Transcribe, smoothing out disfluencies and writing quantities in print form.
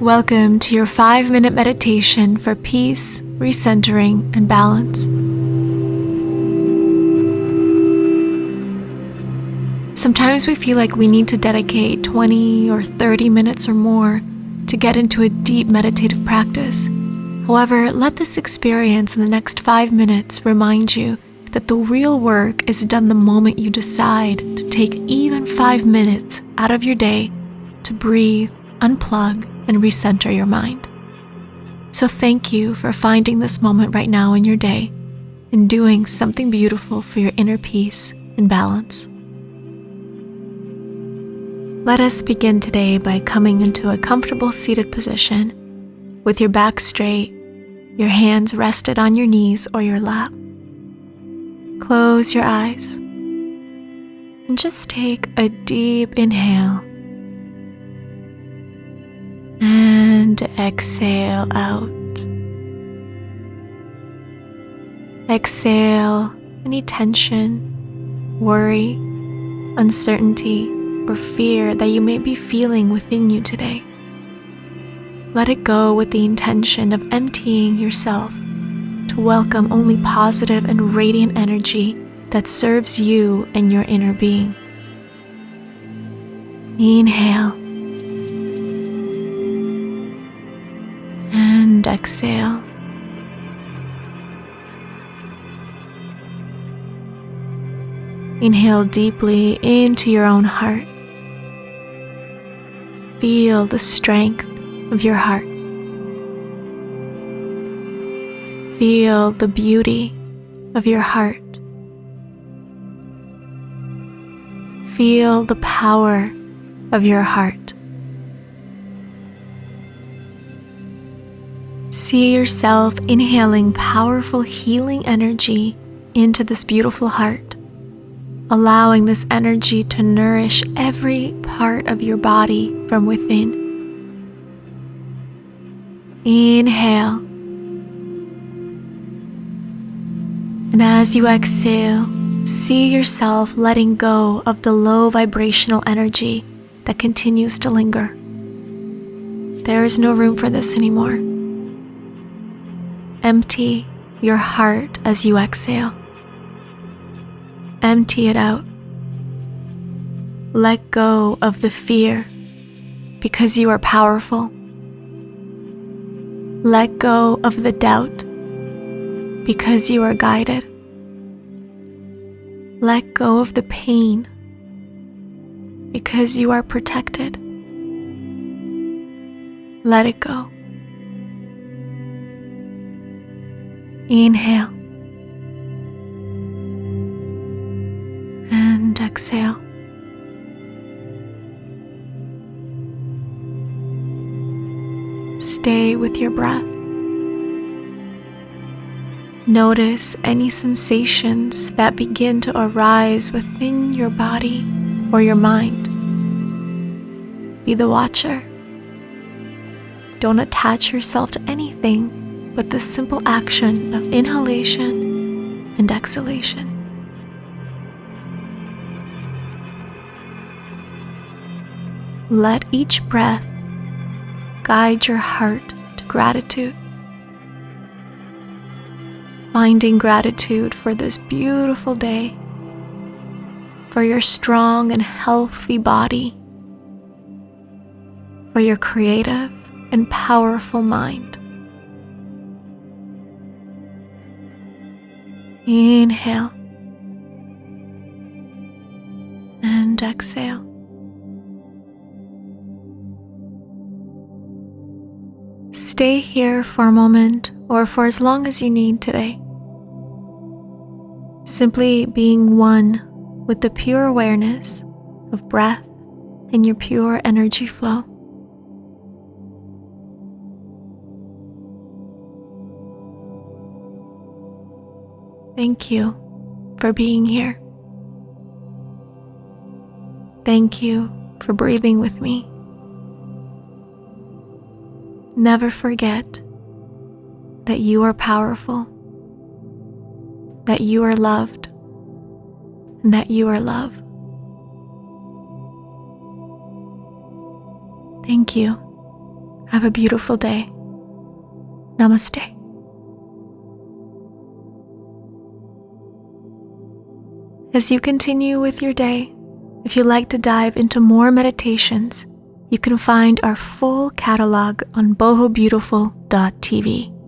Welcome to your 5-minute meditation for peace, recentering, and balance. Sometimes we feel like we need to dedicate 20 or 30 minutes or more to get into a deep meditative practice. However, let this experience in the next 5 minutes remind you that the real work is done the moment you decide to take even 5 minutes out of your day to breathe, unplug, and recenter your mind. So thank you for finding this moment right now in your day and doing something beautiful for your inner peace and balance. Let us begin today by coming into a comfortable seated position with your back straight, your hands rested on your knees or your lap. Close your eyes and just take a deep inhale and exhale out. Exhale any tension, worry, uncertainty, or fear that you may be feeling within you today. Let it go with the intention of emptying yourself to welcome only positive and radiant energy that serves you and your inner being. Inhale and exhale. Inhale deeply into your own heart. Feel the strength of your heart. Feel the beauty of your heart. Feel the power of your heart. See yourself inhaling powerful healing energy into this beautiful heart, allowing this energy to nourish every part of your body from within. Inhale. And as you exhale, see yourself letting go of the low vibrational energy that continues to linger. There is no room for this anymore. Empty your heart as you exhale. Empty it out. Let go of the fear because you are powerful. Let go of the doubt because you are guided. Let go of the pain because you are protected. Let it go. Inhale and exhale. Stay with your breath. Notice any sensations that begin to arise within your body or your mind. Be the watcher. Don't attach yourself to anything but the simple action of inhalation and exhalation. Let each breath guide your heart to gratitude. Finding gratitude for this beautiful day, for your strong and healthy body, for your creative and powerful mind. Inhale and exhale. Stay here for a moment or for as long as you need today. Simply being one with the pure awareness of breath and your pure energy flow. Thank you for being here. Thank you for breathing with me. Never forget that you are powerful, that you are loved, and that you are love. Thank you. Have a beautiful day. Namaste. As you continue with your day, if you'd like to dive into more meditations, you can find our full catalog on bohobeautiful.tv.